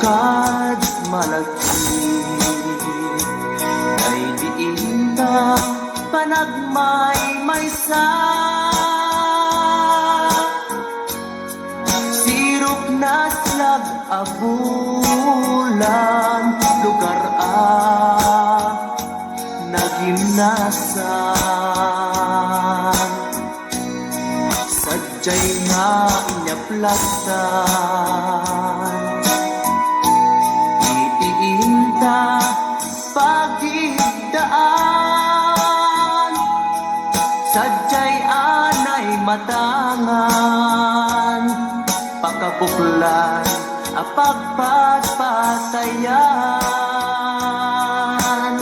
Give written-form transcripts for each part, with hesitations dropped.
bukad malagki ay diin ta panagmay-maysa. Sirok na slag abulan lugar nagimnasan. Sadyay nga inyaplatan itiinta pagigdaan. Sadyay anay matangan pakabuklan apagpagpatayan.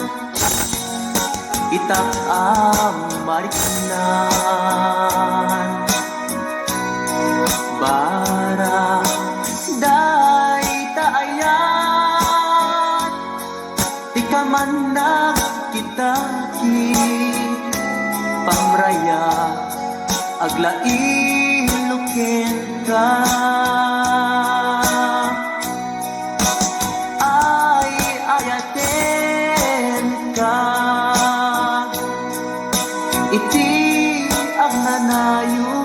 Itak mariknan bara day taayan. Di ka man nagkitaki pamraya aglailukin ka. Ay ayaten ka iti ang nanayon.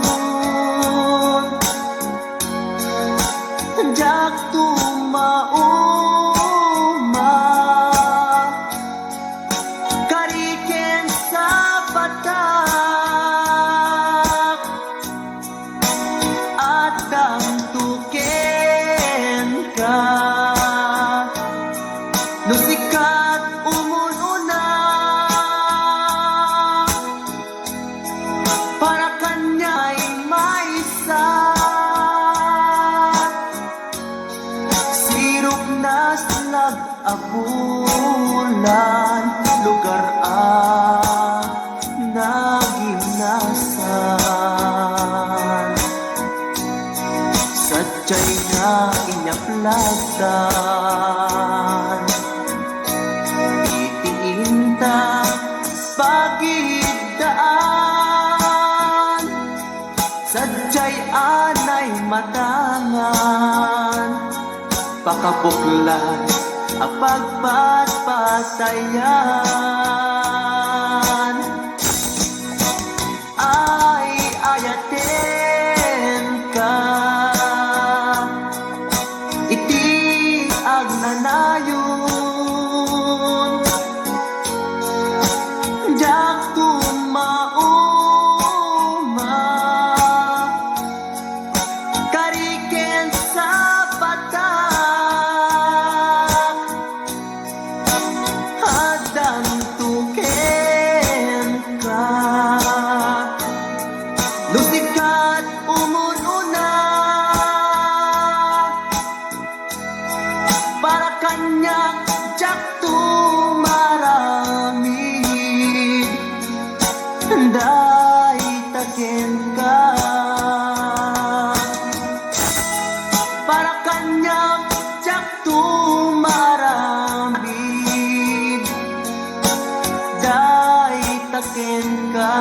Diyak tumauma kariken sa batak at damtuken ka. Nusikat umununa para kanya'y maysa. Sirok na slag abulan lugar nagimnasan. Sadyay nga inyaplatan itiinta pagigdaan. Sadyay anay matangan pakabuklan apagpagpatayan. Ay ayaten ka iti agnanayon. Diyak tumauma kariken sa batak hadang tuken ka. Lusikat umununa para kanyang jak tumaramid. Day taken ka para kanyang jak tumaramid. Day taken ka.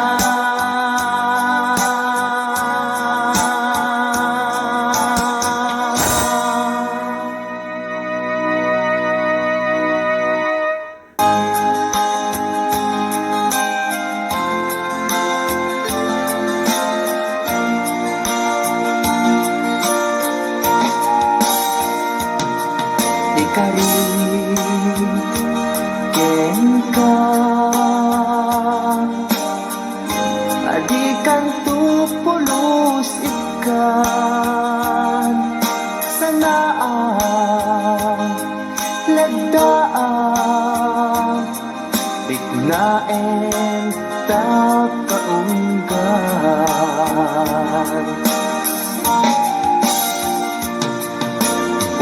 Kariken ka adikan tupulos ikan sanaan lagdaan bignaen takaunggan.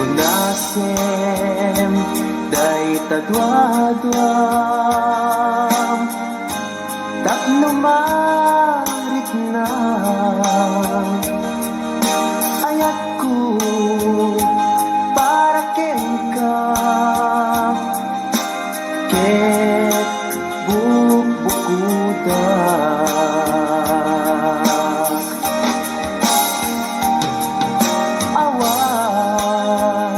Unasem day tadwadwam tapno marit na ayat ko para ken ka ket bubukuda. Awan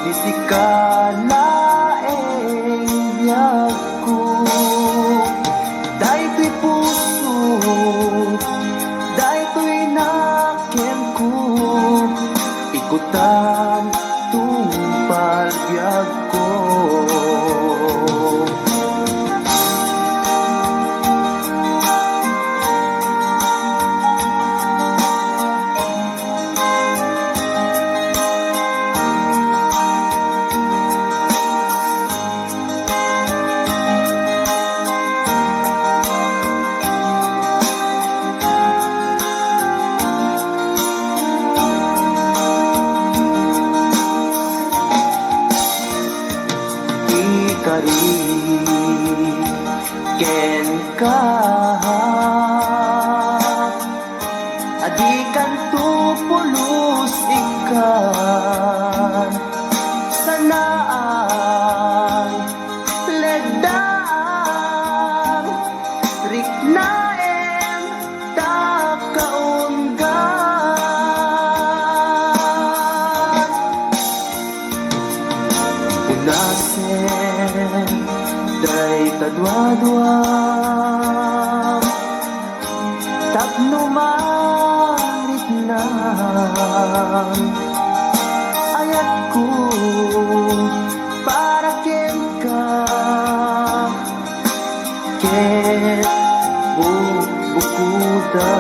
di si kalaeng biyag ko. Daytoy puso, daytoy nakem ko, ikutan tungpal biyag ko. Ikari ken ka adikan tu pulos ikan sanaan ledang riknaen takaunggan unasen day tadwa-dwa tapno marit na ayat ko para ken ka ket bukuda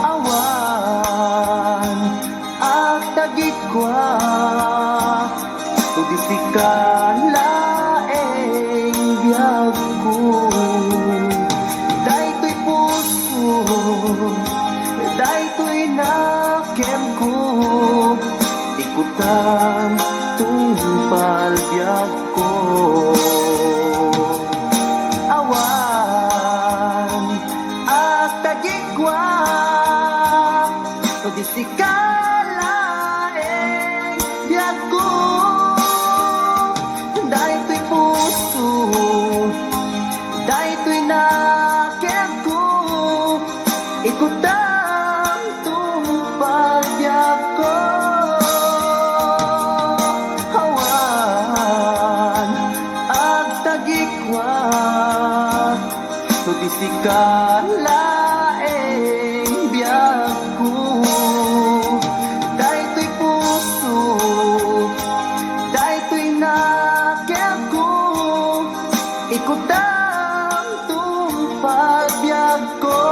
awan ak tagit kwa di si kalaeng biyag ko. Daytoy puso, daytoy nakem ko, ikutan tungpal biyag ko. Awan at tagigwa di si kalaeng biyag ko. Daytoy puso, daytoy nakem ko, ikutan tungpal biyag ko. Awan ag tagikwa di si kalaeng biyag ko. Daytoy puso, daytoy nakem ko, ikutan tungpal biyag ko.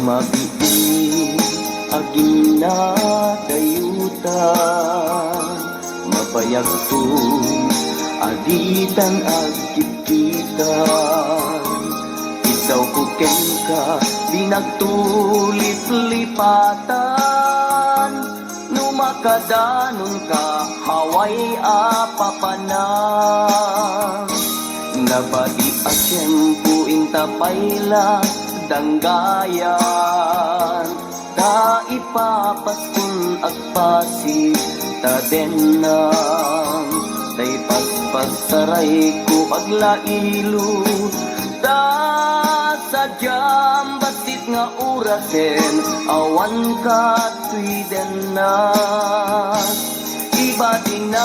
Mabibi agina dayutan mapayag ko agitan agkipitan isaw ko ken ka binagtulit lipatan numakadanon ka haway apapanang nabadi a tiyempo intapayla danggayan ta ipapaskun agpasig ta denang tay pagpagsaray ko aglailo ta sadyam basit nga urasen awan ka tuy denang ibadinat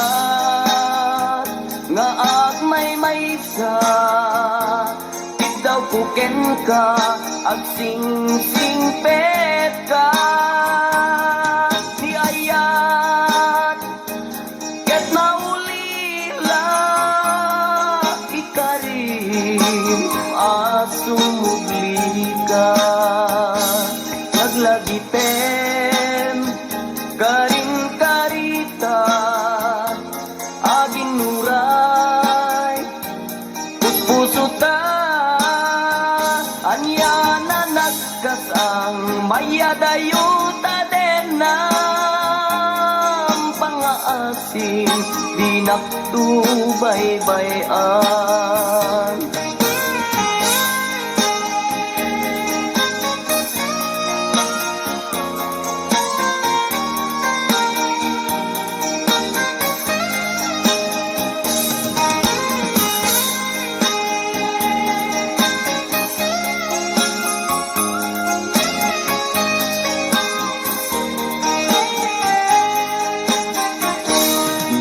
nga agmay-maysa daw kuken ka ag sing-singpet ka ni ayat ket maulila ikarim asumugli ka naglagitem karing karita aging nuray Puso ta anya na nagkasang mayadayuta din ng pangaasin di naktubaybayan.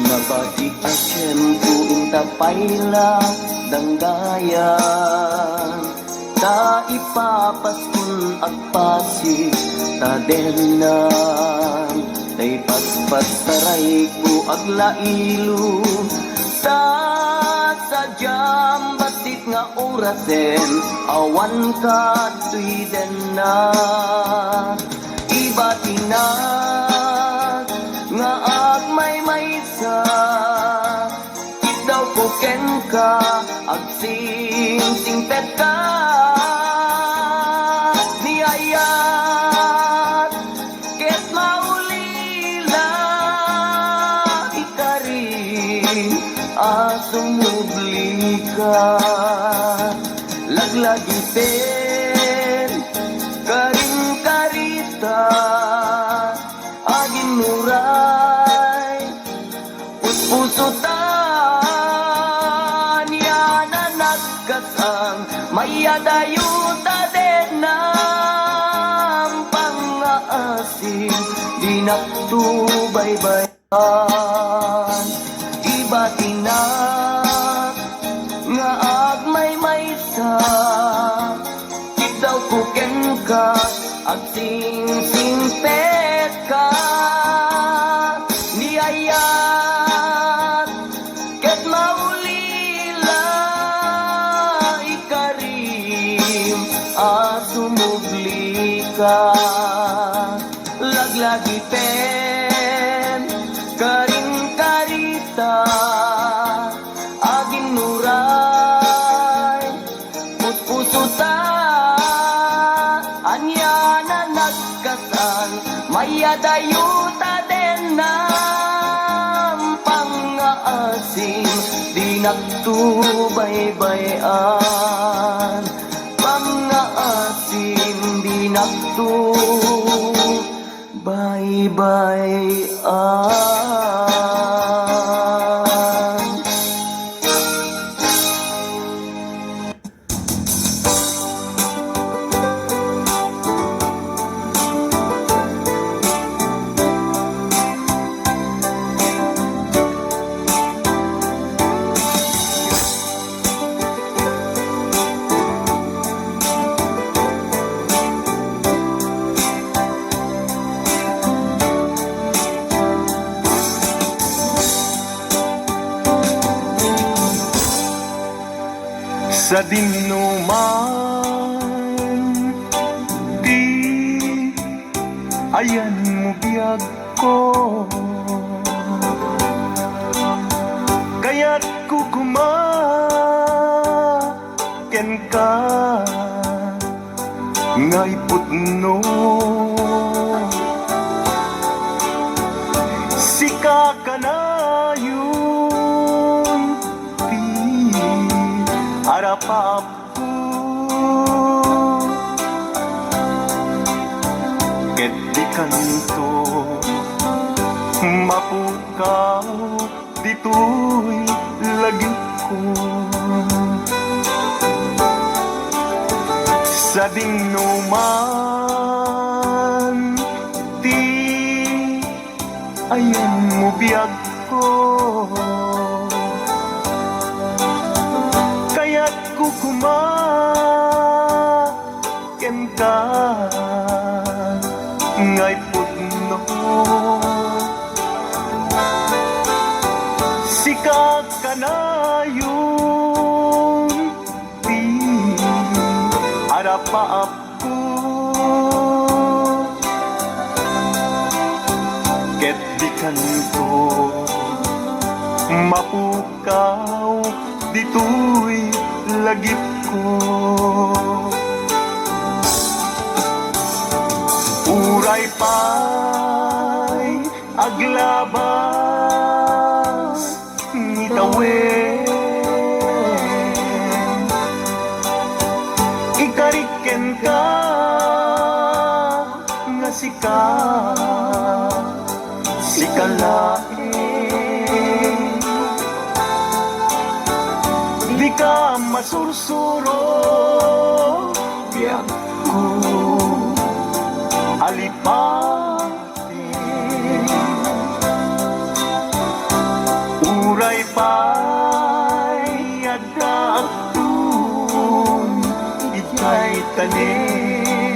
Nabati ang tiyempo intapayla danggayan ta ipapaskun agpasig ta denan tay paspasaray ko aglailo ta sadyam basit nga orasen awan ka tuiden na iba tinag nga agmay maysa daw ko ken ka agsing pet ka niyayat ket maulila ikari asumubli ka laglagi pen karing karita agin muray puso ta niya na nagkasang mayadayuta din ng pangaasin di naktubaybayan iba tinak nga agmay maysa daw kuken ka agsing pet ka niyayat ket maulila ikarim asumubli ka laglagi pen karing karita aging nuray puso ta anya na nagkasang mayadayuta din ng pangaasim di naktubaybayan pangaasim di naktubaybayan. Sa dinuman di ayan mo biyag ko kaya't kukumaken ka ngay putno sika ka na yun arapapu ket di kanto mapukaw dito'y lagi ko sa dinuman di ayan mo biyag ko kaya't kukumaken ka ngay putno sikak ka na yung di harapaap ko ket di kanto mapukaw dito'y lagip ko. Uray pa'y aglabas ni tawen, ikariken ka nga sikalae. Di ka masursuro biyak ko alipate. Uray pa'y adakun ikay tanim.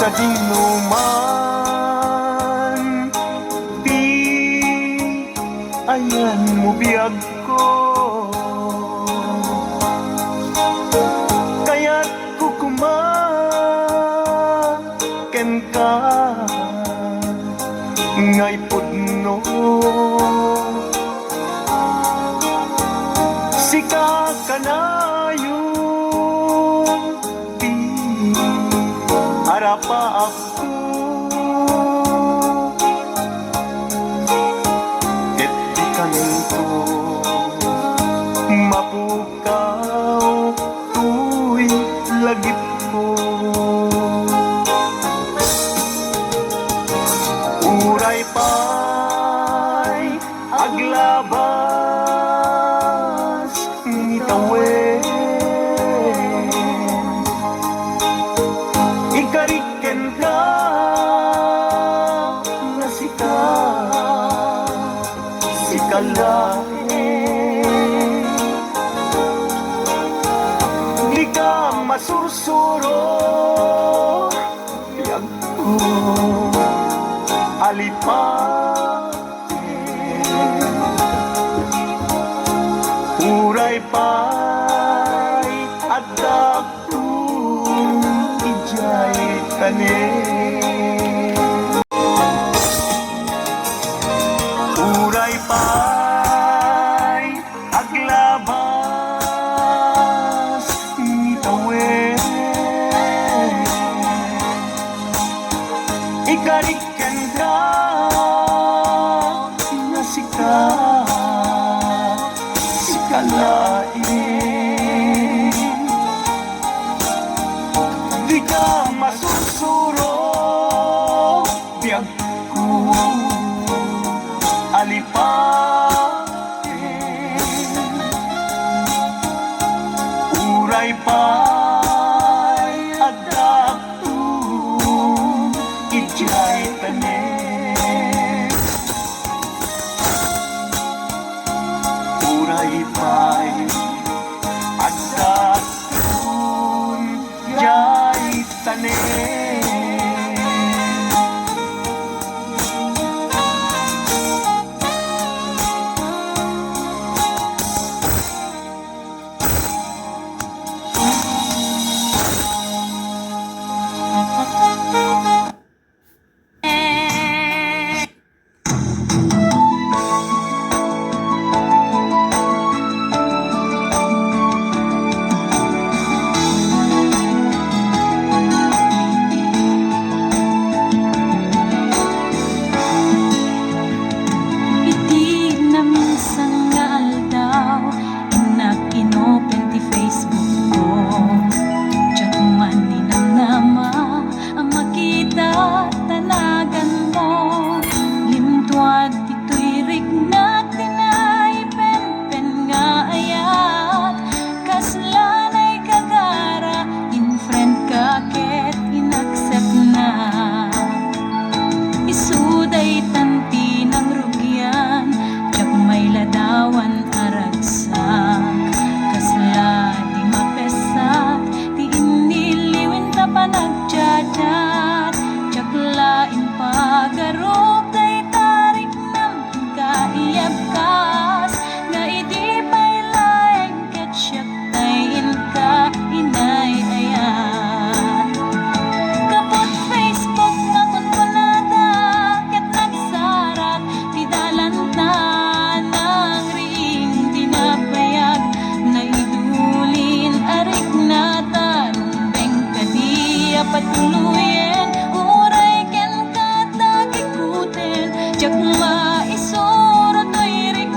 Sa dinuman di ayan mo biyag ko, kaya't kukumaken ka ngay pudno. Sika kanayo harapa aku ket di kanto mapukaw tuy lagip ko. Uray pa'y aglabas ni tawen, ikariken ka nga sikalae. Di ka masursuro biag ko alipate. Uray pa'y adakun ijay tanim. Uray pa'y aglabas ni tawen, ikariken ka nga sikalae. Di ka masursuro biag ko alipate. Uray pa'y adakun ijay tanim. Uray pa'y adakun ijay tanim. yabkas nga idi pailayan ket siya tayin ka inay ayan. Kapot Facebook nga kun kunada ket nagsarat ti dalan na nang ring tinabayag na idulin arik na tarumbeng kadiya patuluyen uray ken katagikuten jak maisuro toy rik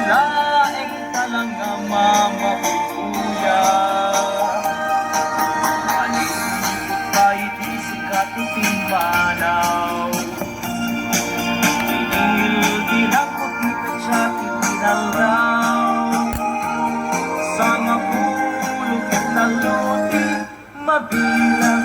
Laing talaga mamakuya. Alipot kahit isikat timanaw. Dinakot ni katsaki tinalraw. Sa mapulog at taluti mabilang